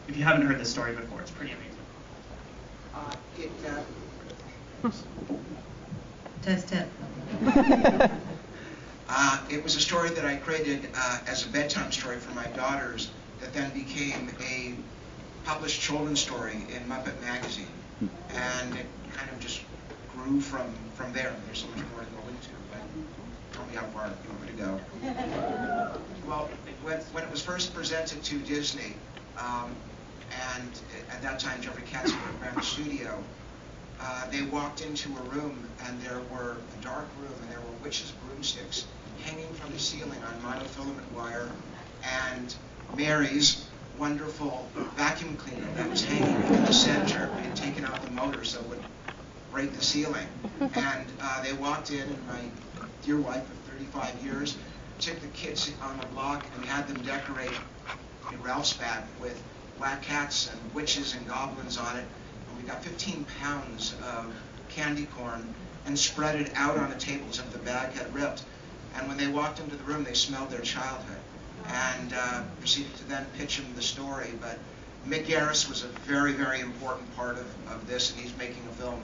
If you haven't heard this story before, it's pretty amazing. Test. It was a story that I created as a bedtime story for my daughters that then became a published children's story in Muppet Magazine. And it kind of just grew from there. There's so much more to go into, but tell me how far you want me to go. Well, when it was first presented to Disney, and at that time Jeffrey Katz ran the studio, they walked into a room, and there were a dark room, and there were witches' broomsticks hanging from the ceiling on monofilament wire, and Mary's wonderful vacuum cleaner that was hanging in the center. We had taken out the motor so it would break the ceiling. And they walked in, and my dear wife of 35 years took the kids on the block and had them decorate a Ralphsbad with black cats and witches and goblins on it. And we got 15 pounds of candy corn and spread it out on the table as if the bag had ripped. And when they walked into the room, they smelled their childhood, and proceeded to then pitch him the story. But Mick Garris was a very, very important part of this, and he's making a film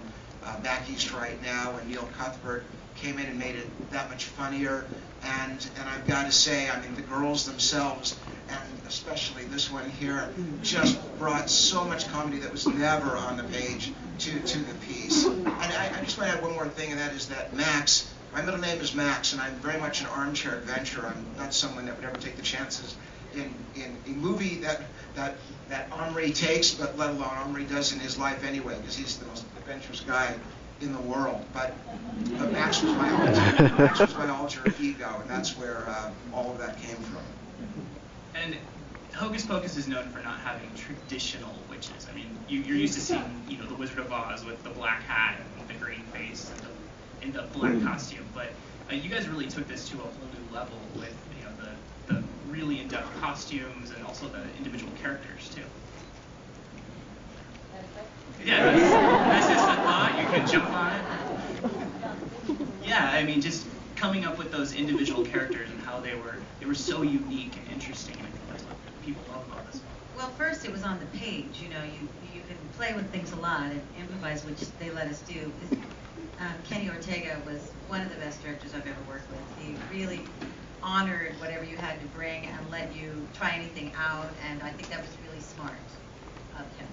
back east right now, and Neil Cuthbert came in and made it that much funnier. And I've got to say, I mean, the girls themselves, and especially this one here, just brought so much comedy that was never on the page to the piece. And I just want to add one more thing, and that is that Max, my middle name is Max, and I'm very much an armchair adventurer. I'm not someone that would ever take the chances in a movie that Omri takes, but let alone Omri does in his life anyway, because he's the most adventurous guy in the world. But Max was my alter ego, and that's where all of that came from. And Hocus Pocus is known for not having traditional witches. I mean, you're used to seeing, the Wizard of Oz with the black hat and the green face and the black costume, but you guys really took this to a whole new level with, the really in-depth costumes and also the individual characters too. Yeah, that's just a thought. You can jump on it. Yeah, I mean, just coming up with those individual characters and how they were so unique and interesting, and I think that's what people love about this. Well, first it was on the page. You can play with things a lot and improvise, which they let us do. Kenny Ortega was one of the best directors I've ever worked with. He really honored whatever you had to bring and let you try anything out, and I think that was really smart of him.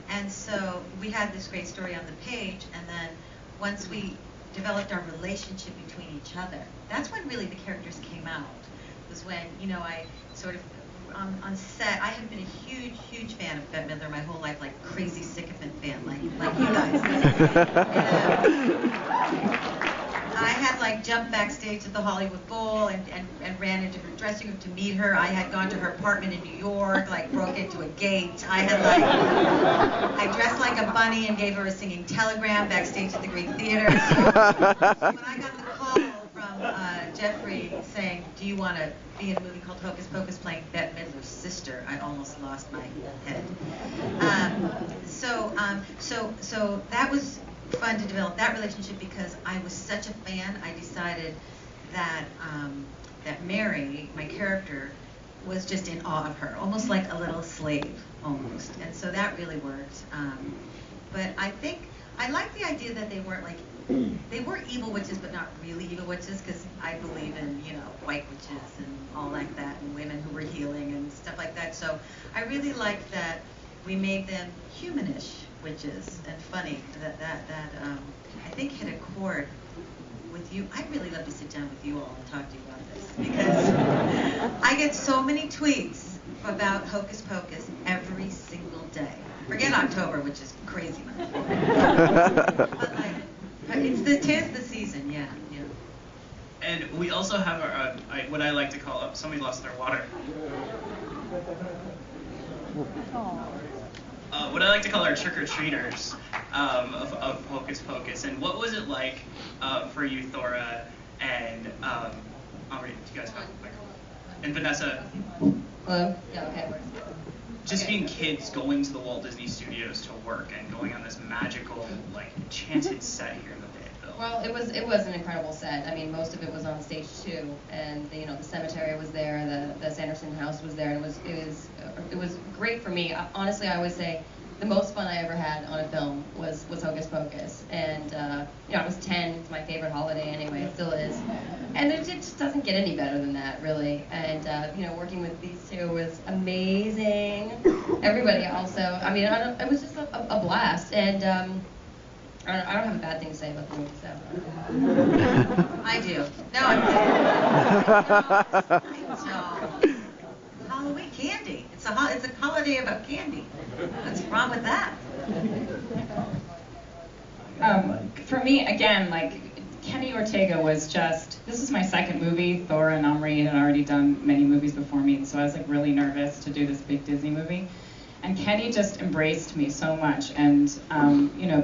And so we had this great story on the page, and then once we developed our relationship between each other, that's when really the characters came out. Was when, I sort of, on set, I have been a huge, huge fan of Bette Midler my whole life, like crazy sycophant fan, like you guys. I had jumped backstage at the Hollywood Bowl and ran into her dressing room to meet her. I had gone to her apartment in New York, broke into a gate. I dressed like a bunny and gave her a singing telegram backstage at the Greek Theater. So when I got the call from Jeffrey saying, "Do you want to be in a movie called Hocus Pocus playing Bette Midler's sister?" I almost lost my head. So that was fun to develop that relationship because I was such a fan. I decided that that Mary, my character, was just in awe of her, almost like a little slave, almost. And so that really worked. But I think I like the idea that they weren't they were evil witches, but not really evil witches, because I believe in white witches and all like that, and women who were healing and stuff like that. So I really liked that we made them humanish witches and funny. That I think hit a chord with you. I'd really love to sit down with you all and talk to you about this, because I get so many tweets about Hocus Pocus every single day. Forget October, which is crazy month. But tis the season, yeah. And we also have our what I like to call somebody lost their water. What I like to call our trick-or-treaters of Hocus Pocus. And what was it like for you, Thora, and Omri, do you guys have a microphone? And Vinessa? Hello? Yeah, okay. Just being kids going to the Walt Disney Studios to work and going on this magical, enchanted set here in the Fayetteville. Well, it was an incredible set. I mean, most of it was on stage too, and the cemetery was there, the Sanderson house was there, and it was it was great for me. Honestly, I would say the most fun I ever had on a film was Hocus Pocus, and I was 10. It's my favorite holiday anyway. It still is, and it just doesn't get any better than that, really. And working with these two was amazing. Everybody also. I mean, it was just a blast, and I don't have a bad thing to say about the movie. So. I do. No, no. Halloween candy. It's a holiday about candy. What's wrong with that? For me, again, Kenny Ortega was just, this is my second movie. Thora and Omri had already done many movies before me, so I was really nervous to do this big Disney movie. And Kenny just embraced me so much and,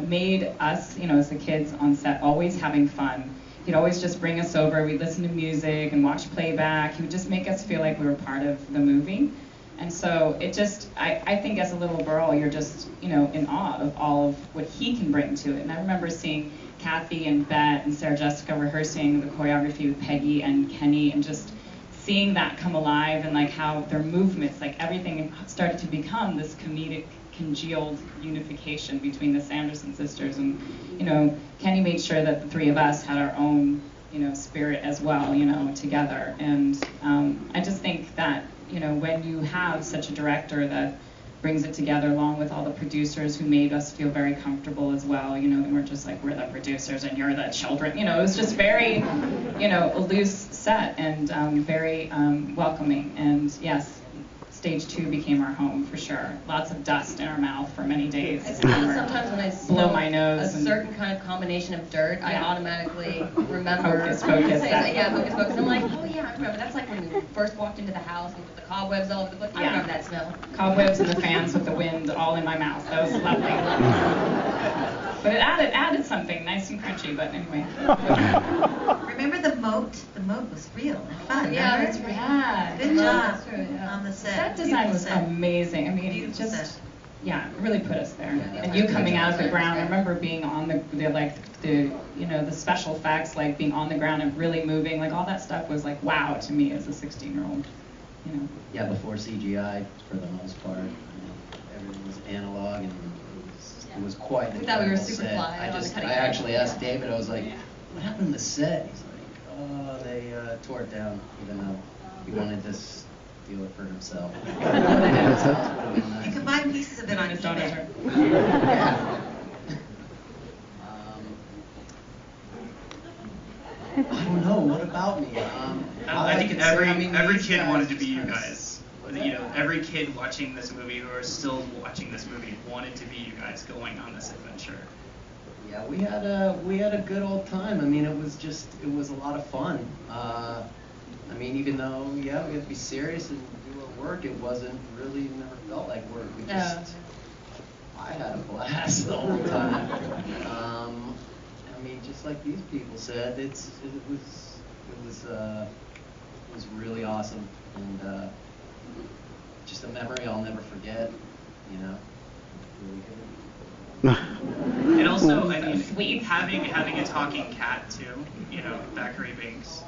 made us, as the kids on set, always having fun. He'd always just bring us over, we'd listen to music and watch playback. He would just make us feel like we were part of the movie. And so it just, I think as a little girl, you're just, in awe of all of what he can bring to it. And I remember seeing Kathy and Bet and Sarah Jessica rehearsing the choreography with Peggy and Kenny, and just seeing that come alive, and how their movements, everything started to become this comedic, congealed unification between the Sanderson sisters. And Kenny made sure that the three of us had our own spirit as well, together. And I just think that when you have such a director that brings it together, along with all the producers who made us feel very comfortable as well, and we're just we're the producers and you're the children, it was just very a loose set, and very welcoming. And yes, stage 2 became our home for sure. Lots of dust in our mouth for many days. Sometimes when I blow my nose, a certain kind of combination of dirt, I automatically remember. Hocus Pocus. Yeah, Hocus Pocus. I'm like, oh yeah, I remember. That's like when we first walked into the house and with the cobwebs all over the place. I remember that smell. Cobwebs and the fans with the wind all in my mouth. That was lovely. But it added something nice and crunchy. But anyway. Remember the moat? The moat was real and fun. Yeah, remember? that's right. Yeah. Good job Yeah. on the set. That design was set. amazing. I mean, Beautiful it just, set. yeah, it really put us there. Yeah, And you coming out of the ground, I remember being on the the special effects, being on the ground and really moving, all that stuff was wow to me as a 16-year-old, Yeah, before CGI for the most part. Everything was analog, and it was quite an We thought we were incredible super set. fly on the cutting I edge. actually asked David, I was like, what happened to the set? He's like, oh, they tore it down, even though he wanted to steal it for himself. You can buy pieces of it on His eBay. daughter. Yeah. I don't know. What about me? I think can say, every these kid guys wanted to be you kinda guys. Every kid watching this movie, who are still watching this movie, wanted to be you guys going on this adventure. Yeah, we had a good old time. I mean, it was a lot of fun. Even though we had to be serious and do our work, it never felt like work. I had a blast the whole time. Just like these people said, it was really awesome, and just a memory I'll never forget. Really good. And also, Sweet. having a talking cat too, Thackeray Binks.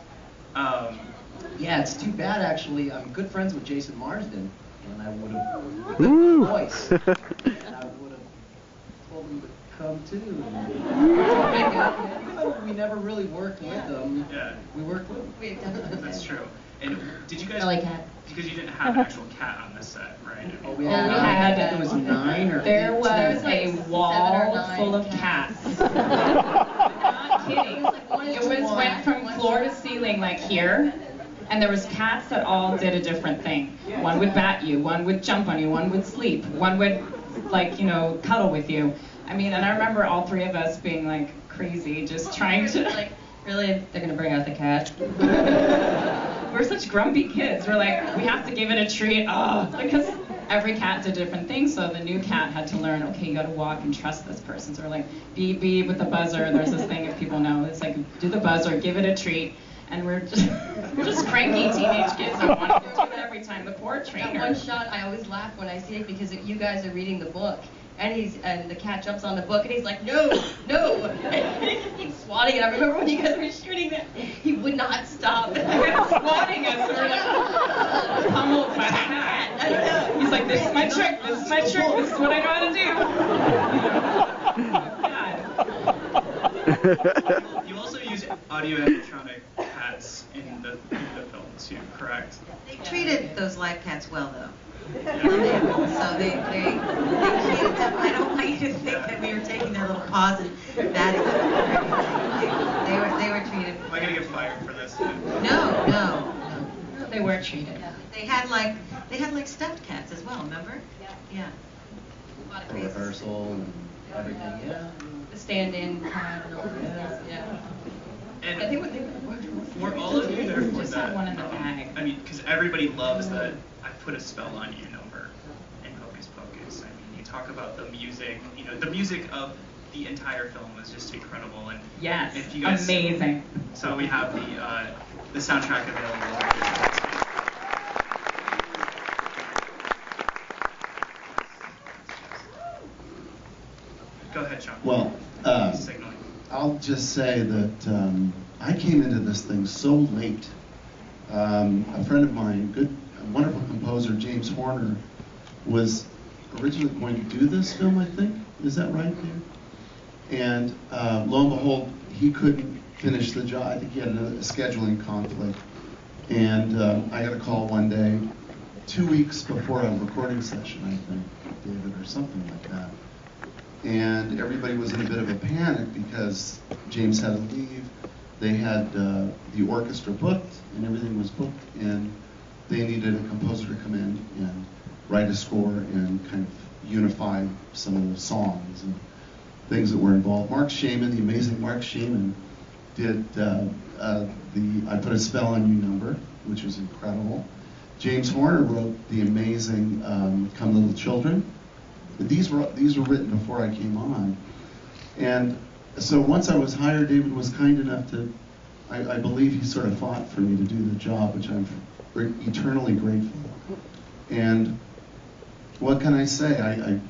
Yeah, it's too bad actually. I'm good friends with Jason Marsden, and I would have the voice, and I would have told him to come too. We never really worked with them. Yeah. We worked with them. That's true. And did you guys? I like cat. Because you didn't have an actual cat on this set, right? Oh, we had I think it was 9 or 15. There was There was a 7 or wall 9 full of cats. cats. Not kidding. It One. went from floor to ceiling here, and there was cats that all did a different thing. One would bat you, one would jump on you, one would sleep, one would cuddle with you. And I remember all 3 of us being crazy, just trying to Really, they're gonna bring out the cat. We're such grumpy kids. We're we have to give it a treat. Because every cat did different things, so the new cat had to learn, okay, you gotta walk and trust this person. So we're beep, beep with the buzzer. There's this thing, if people know, it's do the buzzer, give it a treat. And we're just cranky teenage kids that want to do it every time. The poor trainer. That one shot, I always laugh when I see it because you guys are reading the book. And the cat jumps on the book and he's like, no, no. And he just keeps swatting it. I remember when you guys were shooting that, he would not stop. He kept swatting us. So we're pummeled by the cat. I don't know. He's like, this is my trick, this is my trick, this is what I know how to do. God. You also use audio animatronic cats in the film too, correct? They treated those live cats well, though. Yeah. So they treated them. I don't want you to think that we were taking their little paws and batting them. They were treated. Am I gonna get fired for this? No. They were treated. They had like stuffed cats as well. Remember? Yeah. A lot of For crazy. rehearsal and everything, yeah. The stand-in cat and all that. Yeah. And I think what they for all of you that are for Just that, have one in the bag. I mean, because everybody loves that I put a spell on you number in Hocus Pocus. I mean, you talk about the music, the music of the entire film was just incredible. And Yes, if you guys, amazing. So we have the soundtrack available. Go ahead, Sean. Well, Signaling. I'll just say that I came into this thing so late. A friend of mine, a wonderful composer, James Horner, was originally going to do this film, I think. Is that right, David? And lo and behold, he couldn't finish the job. I think he had a scheduling conflict. And I got a call one day, 2 weeks before a recording session, I think, David, or something like that. And everybody was in a bit of a panic because James had to leave. They had the orchestra booked, and everything was booked, and they needed a composer to come in and write a score and kind of unify some of the songs and things that were involved. Mark Shaman, the amazing Mark Shaman, did the I Put a Spell on You number, which was incredible. James Horner wrote the amazing Come Little Children. These were written before I came on. And so once I was hired, David was kind enough to, I believe he sort of fought for me to do the job, which I'm eternally grateful. And what can I say?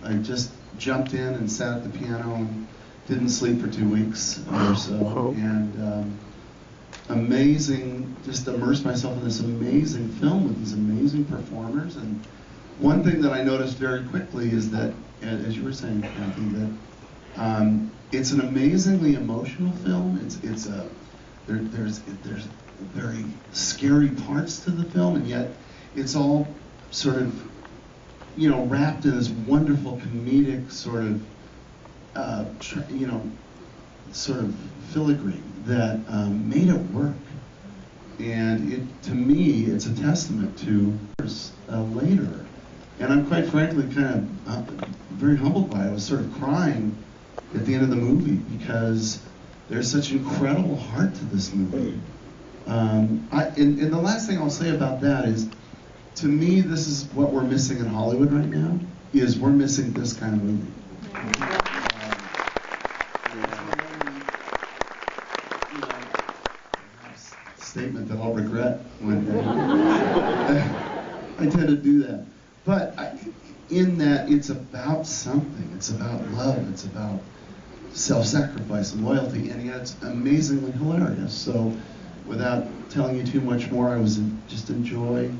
I just jumped in and sat at the piano and didn't sleep for 2 weeks or so. And amazing, just immersed myself in this amazing film with these amazing performers. And one thing that I noticed very quickly is that, as you were saying, Kathy, that it's an amazingly emotional film. There's very scary parts to the film, and yet it's all sort of, wrapped in this wonderful comedic sort of, sort of filigree that made it work. And to me, it's a testament to later. And I'm quite frankly kind of very humbled by it. I was sort of crying at the end of the movie because there's such incredible heart to this movie. And the last thing I'll say about that is, to me, this is what we're missing in Hollywood right now, is we're missing this kind of movie. Statement that I'll regret one day. I tend to do that. But in that, it's about something. It's about love. It's about self-sacrifice and loyalty, and yet it's amazingly hilarious. So without telling you too much more, I was just enjoy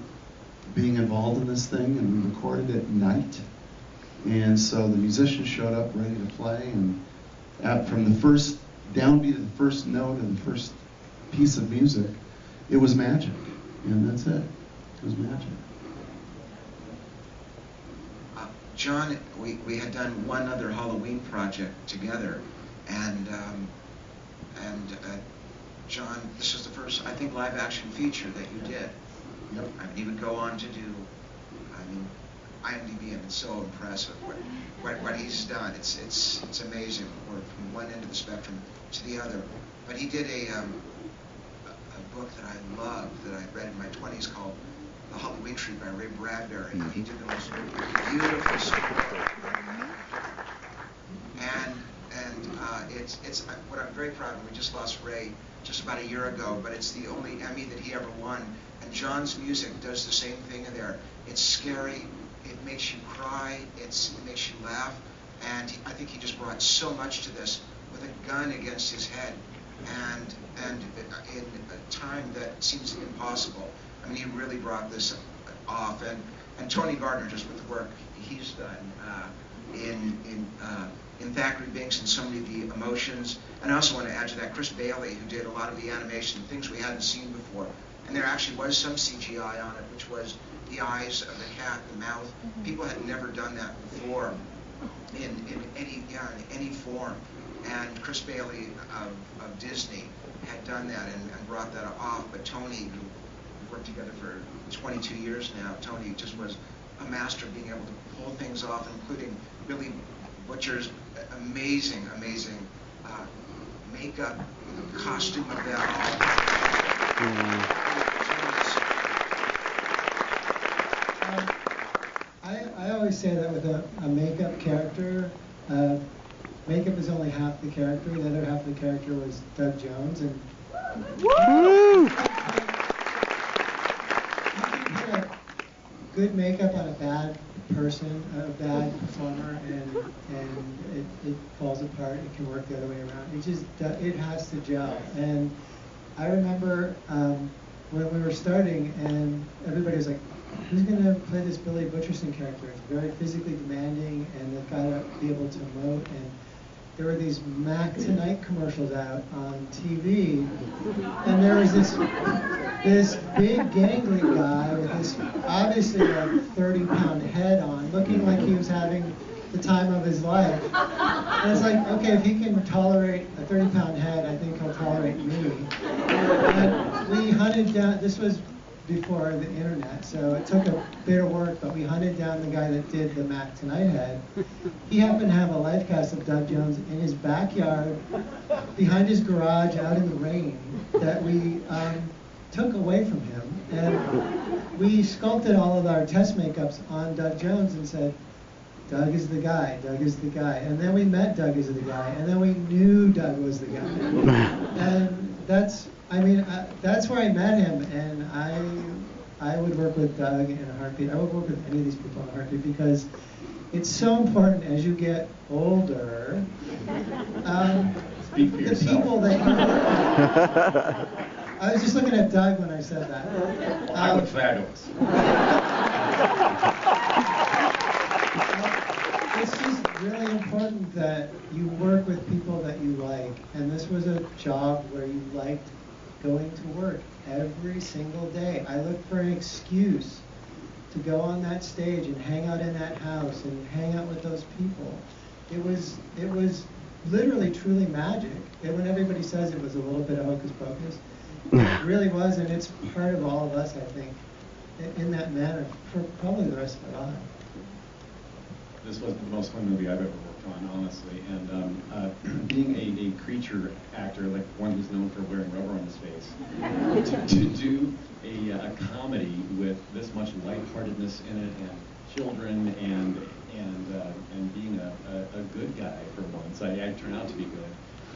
being involved in this thing, and we recorded at night. And so the musicians showed up ready to play, and from the first downbeat of the first note of the first piece of music, it was magic. And that's it. It was magic. John, we had done one other Halloween project together, and John, this was the first, I think, live-action feature that you did. Yep. I mean, he would go on to do, IMDb, and it's so impressive what he's done. It's amazing. We're from one end of the spectrum to the other. But he did a book that I loved, that I read in my 20s, called The Halloween Tree by Ray Bradbury. Mm-hmm. He did the most beautiful story. And it's what I'm very proud of. We just lost Ray just about a year ago, but it's the only Emmy that he ever won. And John's music does the same thing in there. It's scary, it makes you cry, it makes you laugh, and I think he just brought so much to this with a gun against his head, and in a time that seems impossible. I mean, he really brought this off, and And Tony Gardner, just with the work he's done in Thackeray Binks and so many of the emotions. And I also want to add to that Chris Bailey, who did a lot of the animation, things we hadn't seen before. And there actually was some CGI on it, which was the eyes of the cat, the mouth. People had never done that before in any form. And Chris Bailey of Disney had done that and brought that off. But Tony, who we've worked together for 22 years now, Tony just was a master of being able to pull things off, including Billy Butcher's amazing makeup, costume of that all. I always say that with a makeup character, makeup is only half the character. The other half of the character was Doug Jones, and you can put good makeup on a bad person, a bad performer, and it falls apart. It can work the other way around. It has to gel. And I remember when we were starting, and everybody was like, "Who's going to play this Billy Butcherson character? It's very physically demanding, and they've got to be able to emote." And there were these Mac Tonight commercials out on TV, and there was this big gangly guy with this obviously like 30-pound head on, looking like he was having the time of his life. And it's like, okay, if he can tolerate a 30-pound head, I think he'll tolerate me. And we hunted down, this was before the internet, so it took a bit of work, but we hunted down the guy that did the Mac Tonight head. He happened to have a life cast of Doug Jones in his backyard, behind his garage, out in the rain, that we took away from him. And we sculpted all of our test makeups on Doug Jones and said, Doug is the guy, Doug is the guy. And then we met Doug as the guy, and then we knew Doug was the guy. And that's where I met him, and I would work with Doug in a heartbeat. I would work with any of these people in a heartbeat, because it's so important as you get older. Speak for yourself. The people that you work with. I was just looking at Doug when I said that. I look fabulous. It's just really important that you work with people that you like, and this was a job where you liked going to work every single day. I looked for an excuse to go on that stage and hang out in that house and hang out with those people. It was literally truly magic. And when everybody says it was a little bit of Hocus Pocus, it really was, and it's part of all of us, I think, in that manner for probably the rest of our lives. This was the most fun movie I've ever worked on, honestly. And being a creature actor, like one who's known for wearing rubber on his face, to do a comedy with this much lightheartedness in it, and children, and being a good guy for once, I turned out to be good.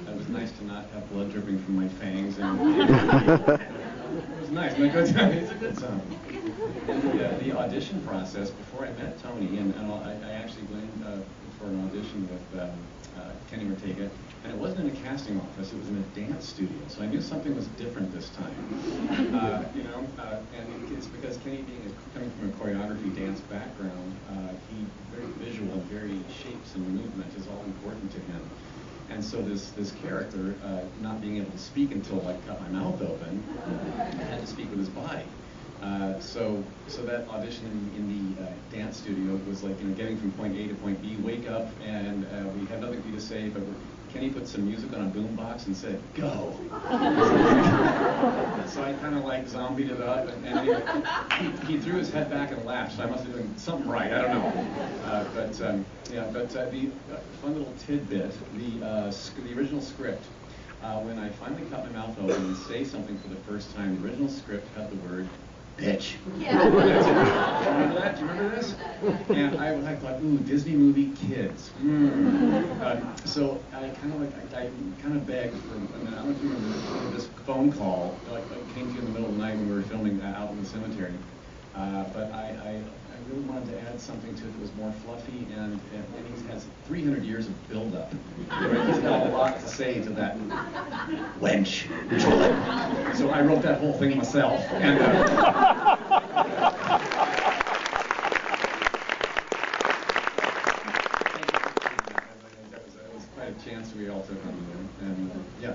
It was nice to not have blood dripping from my fangs, and it was nice. It's a good time. It's a good time. The audition process, before I met Tony, and I actually went for an audition with Kenny Ortega, and it wasn't in a casting office, it was in a dance studio, so I knew something was different this time. And it's because Kenny coming from a choreography dance background, he very visual and very shapes and movement is all important to him. And so this character, not being able to speak until I cut my mouth open, had to speak with his body. So that audition in the dance studio was like, getting from point A to point B, wake up, and we had nothing for you to say, but Kenny put some music on a boombox and said, go. So I kind of like zombied it up, and he threw his head back and laughed, so I must have been doing something right, I don't know. But the fun little tidbit, the original script, when I finally cut my mouth open and say something for the first time, the original script had the word bitch. Yeah. That's it. Remember that? Do you remember this? And I thought, ooh, Disney movie kids. So I kind of begged for, I don't know if you remember this phone call, like came to you in the middle of the night when we were filming out in the cemetery. But I really wanted to add something to it that was more fluffy, and he has 300 years of build-up. He's got a lot to say to that wench. So I wrote that whole thing myself. And felt it. And yeah,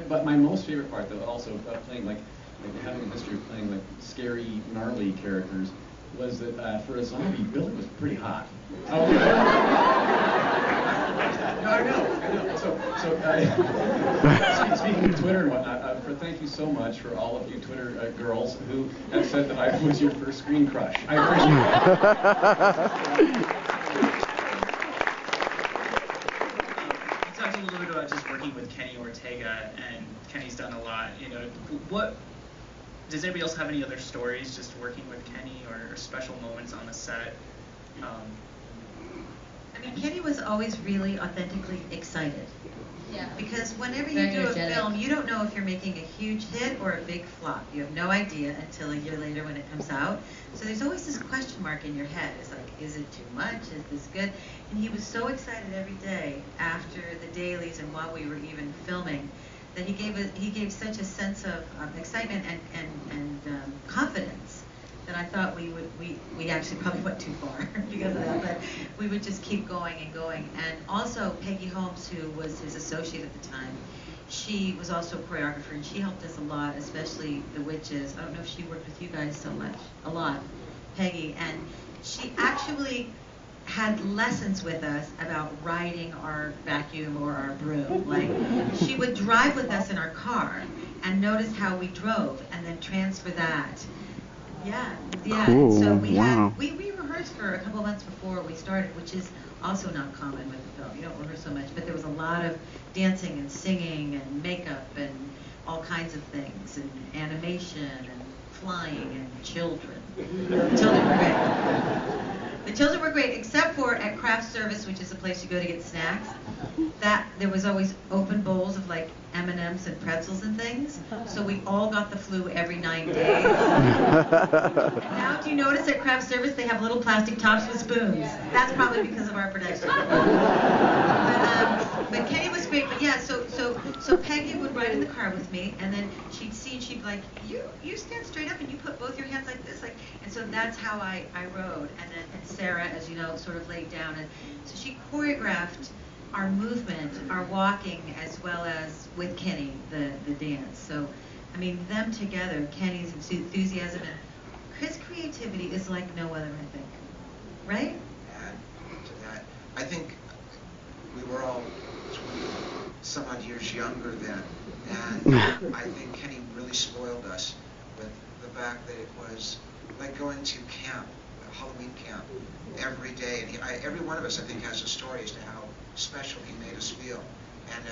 but my most favorite part, though, also playing like having a history of playing like scary, gnarly characters, was that for a zombie, Billy was pretty hot. Oh, no, I know. So speaking of Twitter and whatnot, thank you so much for all of you Twitter girls who have said that I was your first screen crush. I appreciate it. You talked a little bit about just working with Kenny Ortega, and Kenny's done a lot. You know, what does anybody else have any other stories just working with Kenny or special moments on the set? I mean, Kenny was always really authentically excited. Yeah. Because whenever you Very do energetic. a film, you don't know if you're making a huge hit or a big flop. You have no idea until a year later when it comes out. So there's always this question mark in your head. It's like, is it too much? Is this good? And he was so excited every day after the dailies and while we were even filming that he gave such a sense of excitement and confidence that I thought we actually probably went too far because of that, but we would just keep going and going. And also Peggy Holmes, who was his associate at the time, she was also a choreographer, and she helped us a lot, especially the witches. I don't know if she worked with you guys so much, a lot, Peggy, and she actually had lessons with us about riding our vacuum or our broom. Like, she would drive with us in our car and notice how we drove and then transfer that. Yeah. Cool. So we Wow. we rehearsed for a couple of months before we started, which is also not common with the film. You don't rehearse so much, but there was a lot of dancing and singing and makeup and all kinds of things, and animation and flying and children. The children were great. The children were great, except for at craft service, which is a place you go to get snacks. That there was always open bowls of like M&Ms and pretzels and things. So we all got the flu every 9 days. And now, do you notice at craft service they have little plastic tops with spoons? That's probably because of our production. But Kenny was great. But yeah, so Peggy would ride in the car with me, and then she'd see, and she'd be like, you stand straight up and you put both your hands like this, like. And so that's how I rode. And Sarah, as you know, sort of laid down, and so she choreographed our movement, our walking, as well as with Kenny, the dance. So, I mean, them together, Kenny's enthusiasm and his creativity is like no other, I think. Right? Add to that, I think we were all some odd years younger then, and I think Kenny really spoiled us with the fact that it was like going to camp, Halloween camp, every day. And every one of us, I think, has a story as to how special he made us feel. And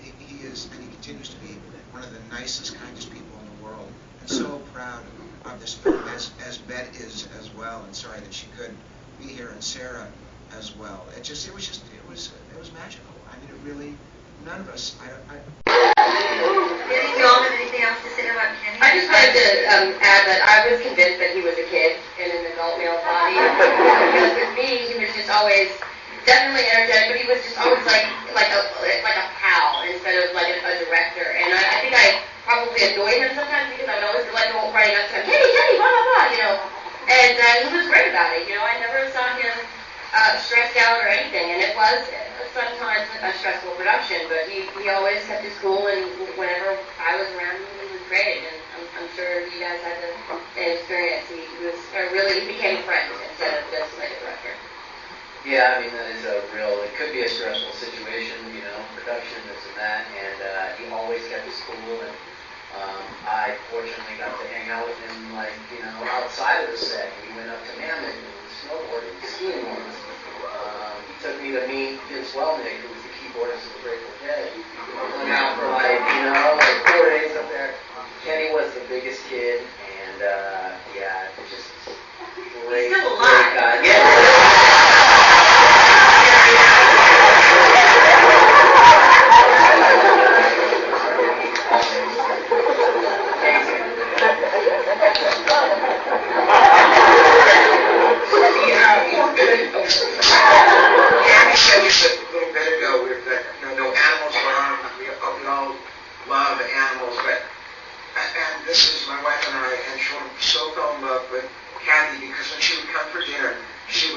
he is, and he continues to be, one of the nicest, kindest people in the world. And so proud of this film, as Bet is as well. And sorry that she couldn't be here, and Sarah as well. It was magical. I mean, it really, none of us. Did you all have anything else to say about Kenny? I just wanted to add that I was convinced that he was a kid in an adult male body. Because with me, he was just always definitely energetic, but he was just always like a pal instead of like a director. And I think I probably annoyed him sometimes because I would always be like running up to him, Kenny, blah blah blah, you know. And he was great about it. You know, I never saw him stressed out or anything. And it was sometimes a stressful production, but he always kept his cool, and whenever I was around him, he was great. And I'm sure you guys had the same experience. He became a friend instead of just like a director. Yeah, I mean, that is it could be a stressful situation, you know, production, this and that, and he always kept his cool, and I fortunately got to hang out with him, like, you know, outside of the set. We went up to Mammoth and snowboarding, skiing once. He took me to meet Vince Welnick, who was the keyboardist of the Grateful Dead. We hung out for like 4 days up there. Kenny was the biggest kid, and yeah, just great. He's still alive. Great guy. Yeah. This is my wife and I, and she so fell in love with Kathy because when she would come for dinner, she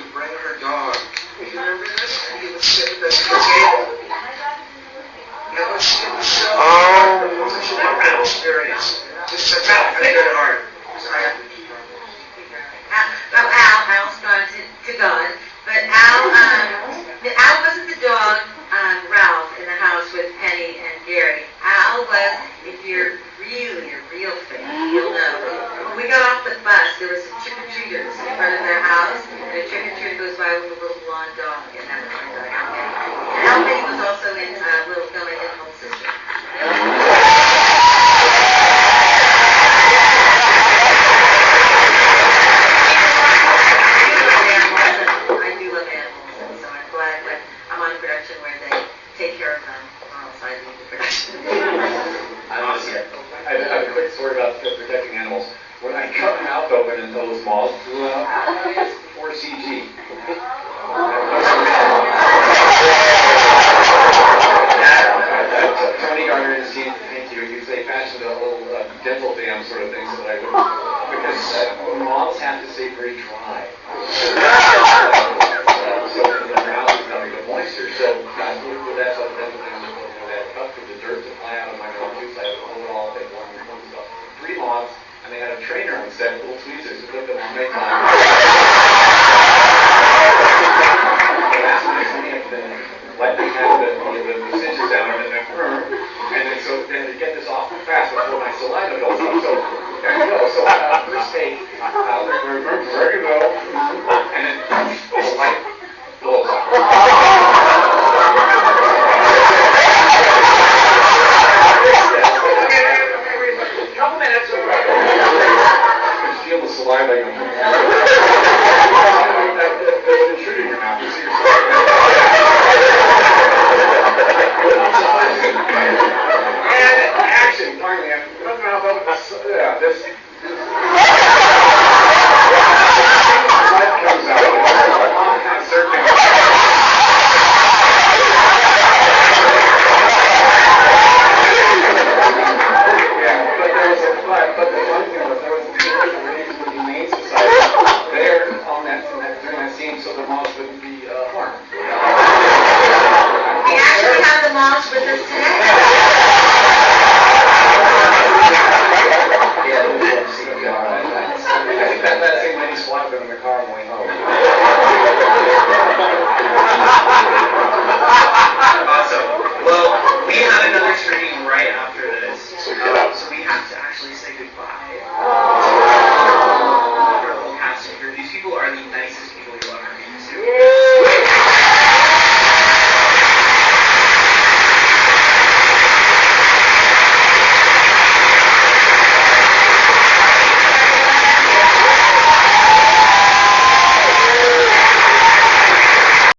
Oz wouldn't be